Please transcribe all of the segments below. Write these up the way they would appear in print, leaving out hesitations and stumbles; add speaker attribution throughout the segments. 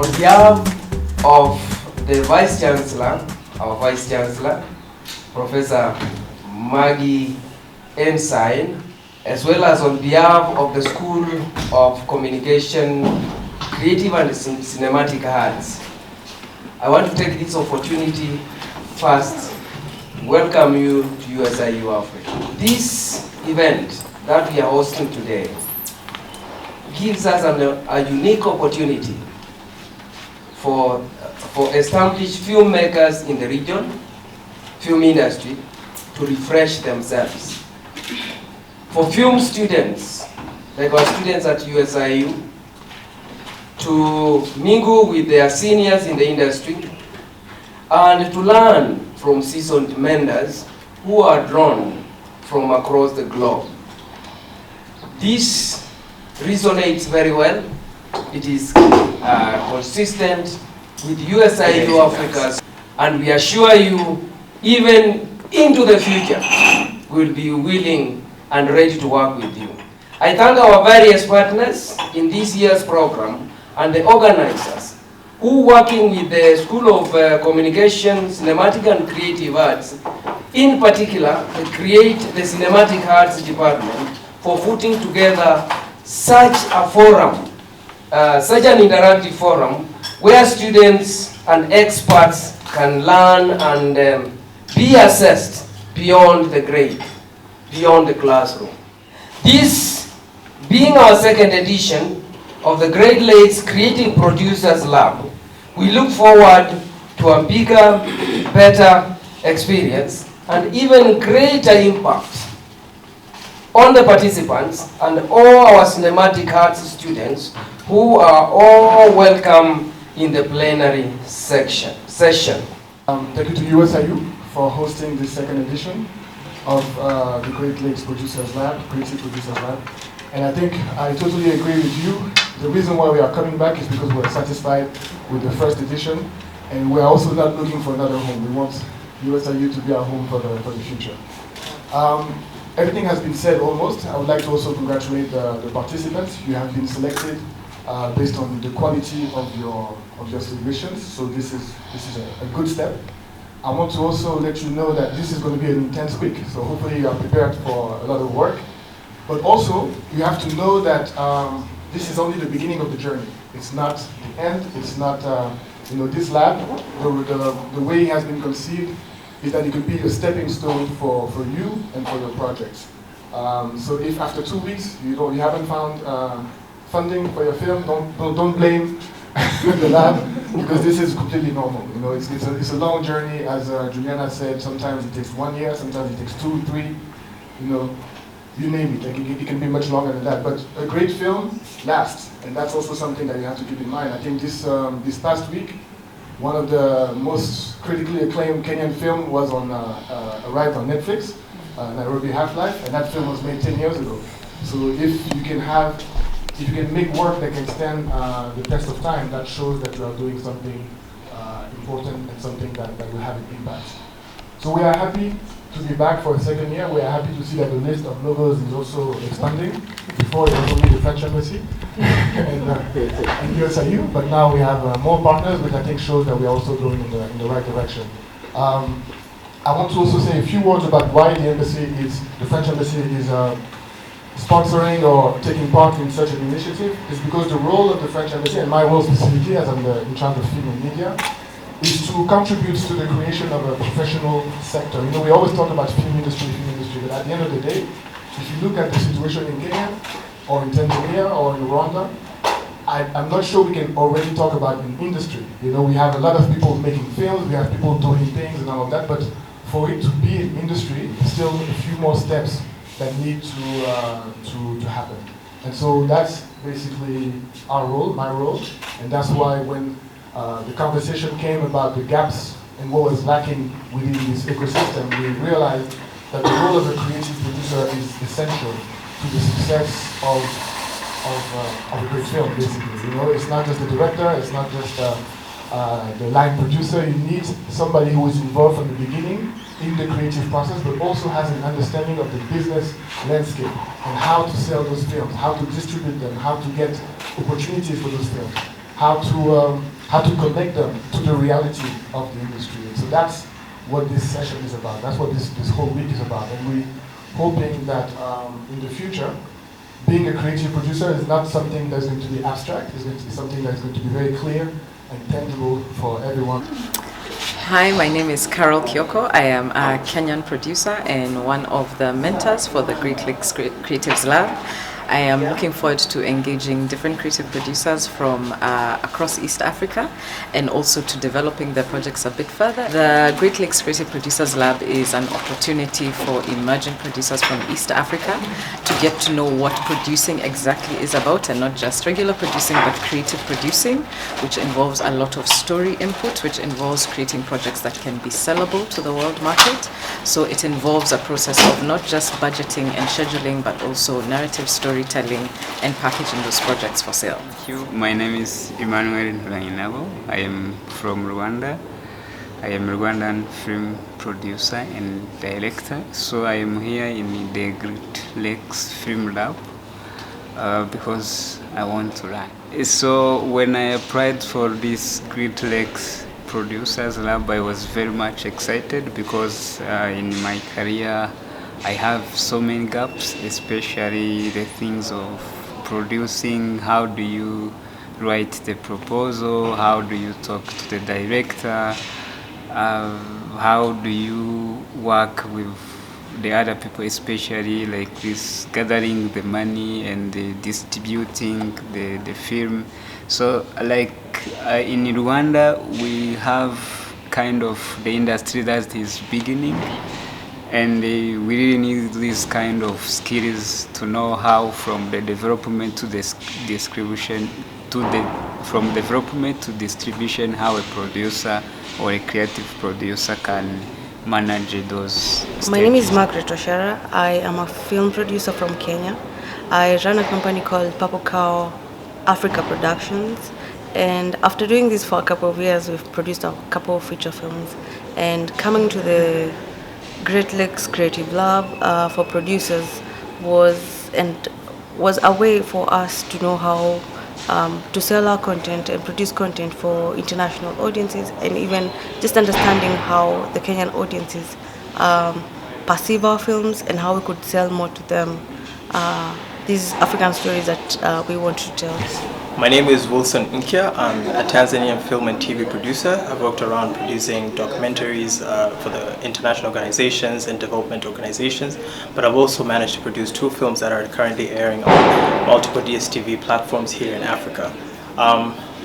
Speaker 1: On behalf of the Vice Chancellor, our Vice Chancellor, Professor Maggie Ensign, as well as on behalf of the School of Communication, Creative and Cinematic Arts, I want to take this opportunity first to welcome you to USIU Africa. This event that we are hosting today gives us a unique opportunity for established filmmakers in the region, film industry, to refresh themselves. For film students, like our students at USIU, to mingle with their seniors in the industry and to learn from seasoned mentors who are drawn from across the globe. This resonates very well. It is consistent with USIU Africa, and we assure you, even into the future, we'll be willing and ready to work with you. I thank our various partners in this year's program and the organizers who, working with the School of Communication, Cinematic and Creative Arts, in particular, create the Cinematic Arts Department for putting together such a forum, such an interactive forum where students and experts can learn and be assessed beyond the grade, beyond the classroom. This being our second edition of the Great Lakes Creative Producers Lab, we look forward to a bigger, better experience and even greater impact on the participants and all our cinematic arts students who are all welcome in the plenary session.
Speaker 2: Thank you to USIU for hosting this second edition of the Great Lakes Producers Lab, Creative Producers Lab. And I think I totally agree with you. The reason why we are coming back is because we're satisfied with the first edition, and we're also not looking for another home. We want USIU to be our home for the future. Everything has been said almost. I would like to also congratulate the participants. You have been selected based on the quality of your submissions, so this is a good step. I want to also let you know that this is going to be an intense week, so hopefully you are prepared for a lot of work. But also, you have to know that this is only the beginning of the journey. It's not the end. It's not, this lab, the way it has been conceived is that it could be a stepping stone for you and for your projects. So if after 2 weeks you haven't found funding for your film, don't blame the lab, because this is completely normal. It's a long journey, as Juliana said. Sometimes it takes 1 year, sometimes it takes 2, 3. You name it. Like it can be much longer than that. But a great film lasts, and that's also something that you have to keep in mind. I think this past week, one of the most critically acclaimed Kenyan film was arrived on Netflix, Nairobi Half-Life, and that film was made 10 years ago. So if you can make work that can stand the test of time, that shows that you are doing something important and something that will have an impact. So we are happy to be back for a second year. We are happy to see that the list of logos is also expanding. Before it was only the French Embassy and USIU, but now we have more partners, which I think shows that we are also going in the right direction. I want to also say a few words about why the French Embassy is sponsoring or taking part in such an initiative. Is because the role of the French Embassy, and my role specifically as I'm in charge of film and media, is to contribute to the creation of a professional sector. We always talk about film industry, but at the end of the day, if you look at the situation in Kenya, or in Tanzania, or in Rwanda, I'm not sure we can already talk about an industry. We have a lot of people making films, we have people doing things and all of that, but for it to be an industry, still a few more steps that need to happen. And so that's basically our role, my role, and that's why when the conversation came about the gaps and what was lacking within this ecosystem, we realized that the role of a creative producer is essential to the success of a great film, basically. It's not just the director, it's not just the line producer. You need somebody who is involved from the beginning in the creative process, but also has an understanding of the business landscape and how to sell those films, how to distribute them, how to get opportunities for those films, how to how to connect them to the reality of the industry. And so that's what this session is about. That's what this whole week is about. And we're hoping that in the future, being a creative producer is not something that's going to be abstract. It's going to be something that's going to be very clear and tangible for everyone.
Speaker 3: Hi, my name is Carol Kyoko. I am a Kenyan producer and one of the mentors for the Great Lakes Creatives Lab. I am looking forward to engaging different creative producers from across East Africa and also to developing their projects a bit further. The Great Lakes Creative Producers Lab is an opportunity for emerging producers from East Africa to get to know what producing exactly is about, and not just regular producing but creative producing, which involves a lot of story input, which involves creating projects that can be sellable to the world market. So it involves a process of not just budgeting and scheduling but also narrative storytelling and packaging those projects for sale.
Speaker 4: Thank you. My name is Emmanuel Ntulanginabo. I am from Rwanda. I am a Rwandan film producer and director. So I am here in the Great Lakes Film Lab because I want to learn. So when I applied for this Great Lakes Producers Lab, I was very much excited because in my career I have so many gaps, especially the things of producing. How do you write the proposal? How do you talk to the director? How do you work with the other people, especially like this gathering the money and the distributing the film? So like in Rwanda, we have kind of the industry that is beginning. And we really need these kind of skills to know how from the development to the distribution from development to distribution, how a producer or a creative producer can manage those stages.
Speaker 5: My name is Margaret Oshara. I am a film producer from Kenya. I run a company called Purple Cow Africa Productions. And after doing this for a couple of years, we've produced a couple of feature films. And coming to the Great Lakes Creative Lab for producers was a way for us to know how to sell our content and produce content for international audiences, and even just understanding how the Kenyan audiences perceive our films and how we could sell more to them these African stories that we want to tell.
Speaker 6: My name is Wilson Nkya. I'm a Tanzanian film and TV producer. I've worked around producing documentaries for the international organizations and development organizations, but I've also managed to produce 2 films that are currently airing on multiple DSTV platforms here in Africa.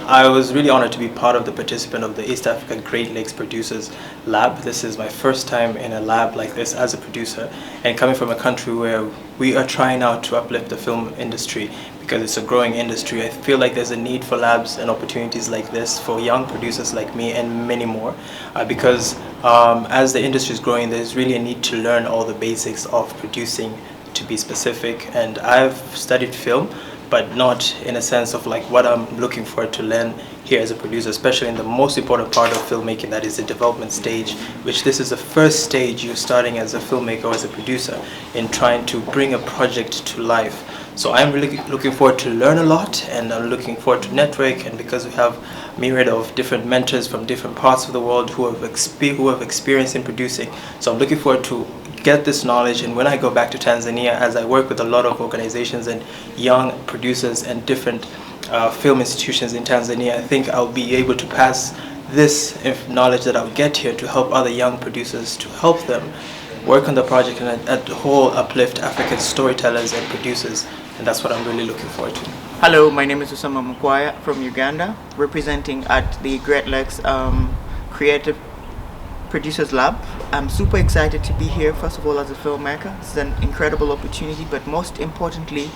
Speaker 6: I was really honored to be part of the participant of the East Africa Great Lakes Producers Lab. This is my first time in a lab like this as a producer, and coming from a country where we are trying now to uplift the film industry because it's a growing industry. I feel like there's a need for labs and opportunities like this for young producers like me and many more because as the industry is growing, there's really a need to learn all the basics of producing, to be specific. And I've studied film, but not in a sense of like what I'm looking for to learn here as a producer, especially in the most important part of filmmaking, that is the development stage, which this is the first stage you're starting as a filmmaker or as a producer in trying to bring a project to life. So I'm really looking forward to learn a lot, and I'm looking forward to network, and because we have a myriad of different mentors from different parts of the world who have experience in producing. So I'm looking forward to get this knowledge, and when I go back to Tanzania, as I work with a lot of organizations and young producers and different film institutions in Tanzania, I think I'll be able to pass this knowledge that I'll get here to help other young producers, to help them work on the project and at the whole uplift African storytellers and producers, and that's what I'm really looking forward to.
Speaker 7: Hello, my name is Usama Mukwaya from Uganda, representing at the Great Lakes Creative Producers Lab. I'm super excited to be here, first of all, as a filmmaker. This is an incredible opportunity, but most importantly,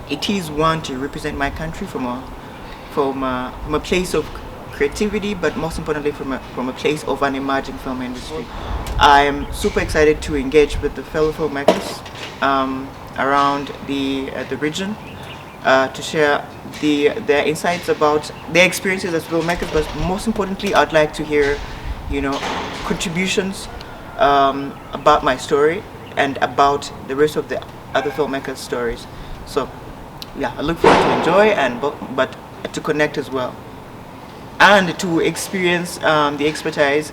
Speaker 7: it is one to represent my country from a place of creativity, but most importantly from a place of an emerging film industry. I am super excited to engage with the fellow filmmakers around the region to share their insights about their experiences as filmmakers, but most importantly, I'd like to hear, contributions about my story and about the rest of the other filmmakers' stories. So, yeah, I look forward to enjoy but to connect as well. and to experience the expertise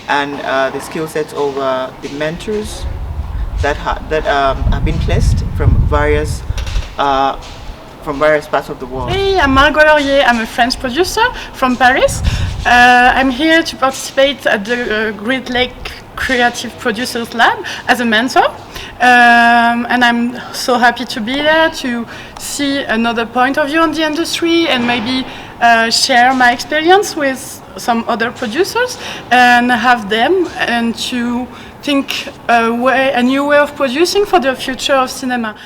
Speaker 7: and the skill sets of the mentors that have been placed from various parts of the world.
Speaker 8: Hey, I'm Margot Laurier. I'm a French producer from Paris. I'm here to participate at the Great Lake Creative Producers Lab as a mentor. And I'm so happy to be there to see another point of view on the industry and maybe share my experience with some other producers and have them and to think a new way of producing for the future of cinema.